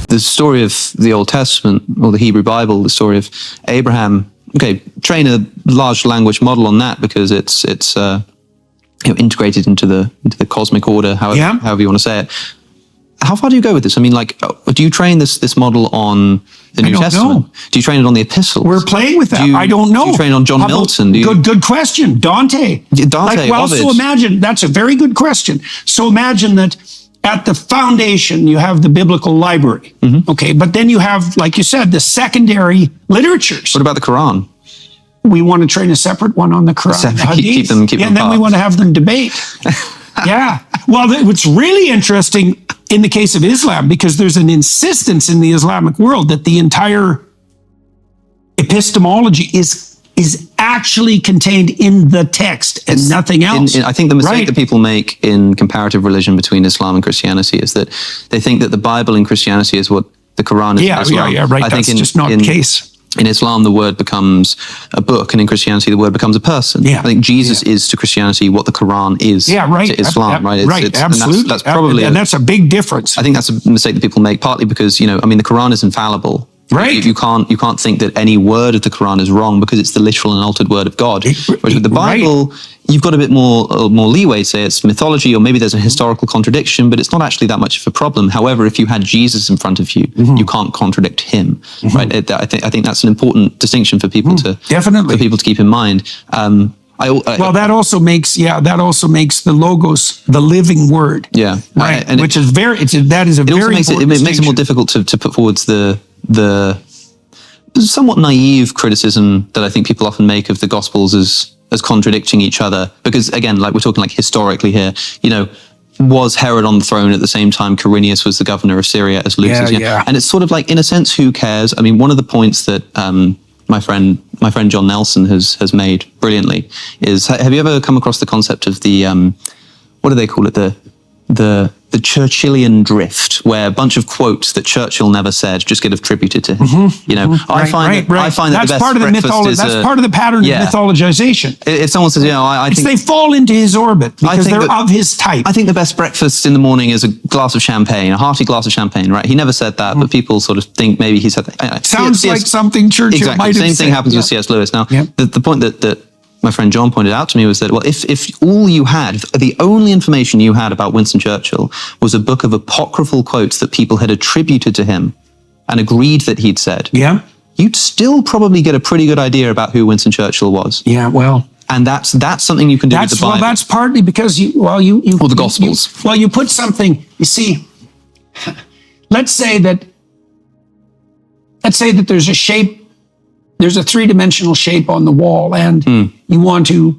The story of the Old Testament or the Hebrew Bible, the story of Abraham. Okay, train a large language model on that because it's integrated into the cosmic order, however you want to say it. How far do you go with this? I mean, like, do you train this model on the New Testament? Do you train it on the epistles? We're playing with that. I don't know. Do you train on John Milton? Good question. Dante. So imagine, that's a very good question. So imagine that at the foundation, you have the biblical library. Mm-hmm. Okay, but then you have, like you said, the secondary literatures. What about the Quran? We want to train a separate one on the Quran. Keep them and then we want to have them debate. Yeah. Well, what's really interesting in the case of Islam, because there's an insistence in the Islamic world that the entire epistemology is actually contained in the text and nothing else. I think the mistake that people make in comparative religion between Islam and Christianity is that they think that the Bible in Christianity is what the Quran is in Islam. Yeah, right. That's just not the case. In Islam, the word becomes a book, and in Christianity, the word becomes a person. Yeah. I think Jesus is to Christianity what the Quran is to Islam, right? Absolutely. That's probably, and that's a big difference. I think that's a mistake that people make, partly because, the Quran is infallible. Right. You can't think that any word of the Quran is wrong because it's the literal and altered word of God. Whereas with the Bible, you've got a bit more leeway. Say it's mythology, or maybe there's a historical contradiction, but it's not actually that much of a problem. However, if you had Jesus in front of you, you can't contradict him, right? I think that's an important distinction for people to keep in mind. That also makes the Logos the living word. Yeah, right. And which is very important. It makes it more difficult to put forwards the somewhat naive criticism that I think people often make of the Gospels as contradicting each other. Because again, like we're talking like historically here, was Herod on the throne at the same time Quirinius was the governor of Syria as Lucius? Yeah. And it's sort of like, in a sense, who cares? I mean, one of the points that my friend John Nelson has made brilliantly is, have you ever come across the concept of the what do they call it, the Churchillian drift, where a bunch of quotes that Churchill never said just get attributed to him? I find that that's part of the that's part of the pattern of mythologization. If someone says, I think they fall into his orbit because they're of his type. I think the best breakfast in the morning is a glass of champagne, a hearty glass of champagne, right? He never said that, but people sort of think maybe he said that. Sounds like something Churchill might have said. Same thing happens with C.S. Lewis. Now, the point that my friend John pointed out to me was that, well, if all you had, the only information you had about Winston Churchill was a book of apocryphal quotes that people had attributed to him and agreed that he'd said, you'd still probably get a pretty good idea about who Winston Churchill was. Yeah, well. And that's something you can do with the Bible. Well, that's partly because or the Gospels. You put something, you see, let's say that there's a shape. There's a three-dimensional shape on the wall, and the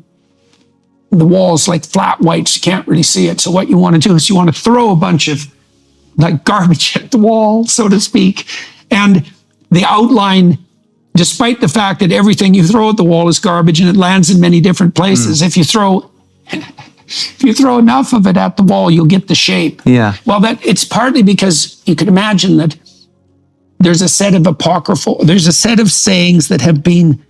wall's like flat white, so you can't really see it. So what you want to do is you want to throw a bunch of like garbage at the wall, so to speak. And the outline, despite the fact that everything you throw at the wall is garbage and it lands in many different places, if you throw enough of it at the wall, you'll get the shape. Yeah. Well, it's partly because you could imagine that there's a set of sayings that have been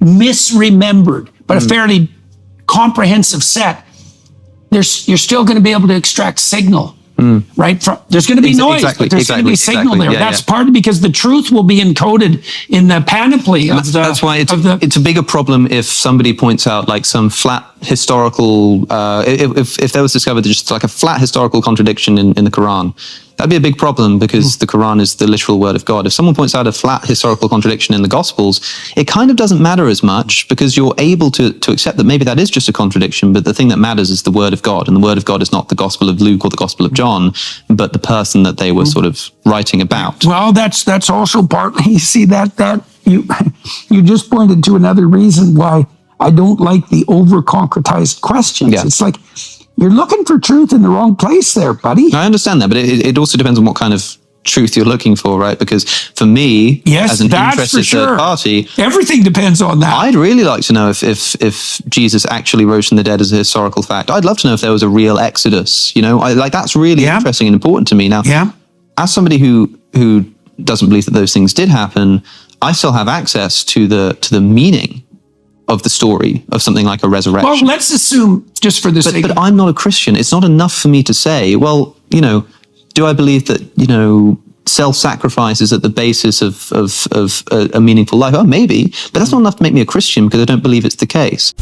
misremembered, but a fairly comprehensive set. You're still going to be able to extract signal, right? There's going to be noise, but there's going to be signal there. That's partly because the truth will be encoded in the panoply of the... That's why it's a bigger problem if somebody points out like some flat historical... if there was discovered just like a flat historical contradiction in the Quran, that'd be a big problem because the Quran is the literal word of God. If someone points out a flat historical contradiction in the Gospels, it kind of doesn't matter as much because you're able to accept that maybe that is just a contradiction, but the thing that matters is the word of God. And the word of God is not the Gospel of Luke or the Gospel of John, but the person that they were sort of writing about. Well, that's also partly, you see, that you just pointed to another reason why I don't like the over-concretized questions. Yeah. It's like, you're looking for truth in the wrong place there, buddy. I understand that, but it also depends on what kind of truth you're looking for, right? Because for me, as an interested third party, everything depends on that. I'd really like to know if Jesus actually rose from the dead as a historical fact. I'd love to know if there was a real Exodus. That's really interesting and important to me. Now, as somebody who doesn't believe that those things did happen, I still have access to the meaning of the story of something like a resurrection. Well, let's assume, just for the sake... But I'm not a Christian. It's not enough for me to say, well, do I believe that, you know, self-sacrifice is at the basis of a meaningful life? Oh, maybe, but that's not enough to make me a Christian, because I don't believe it's the case.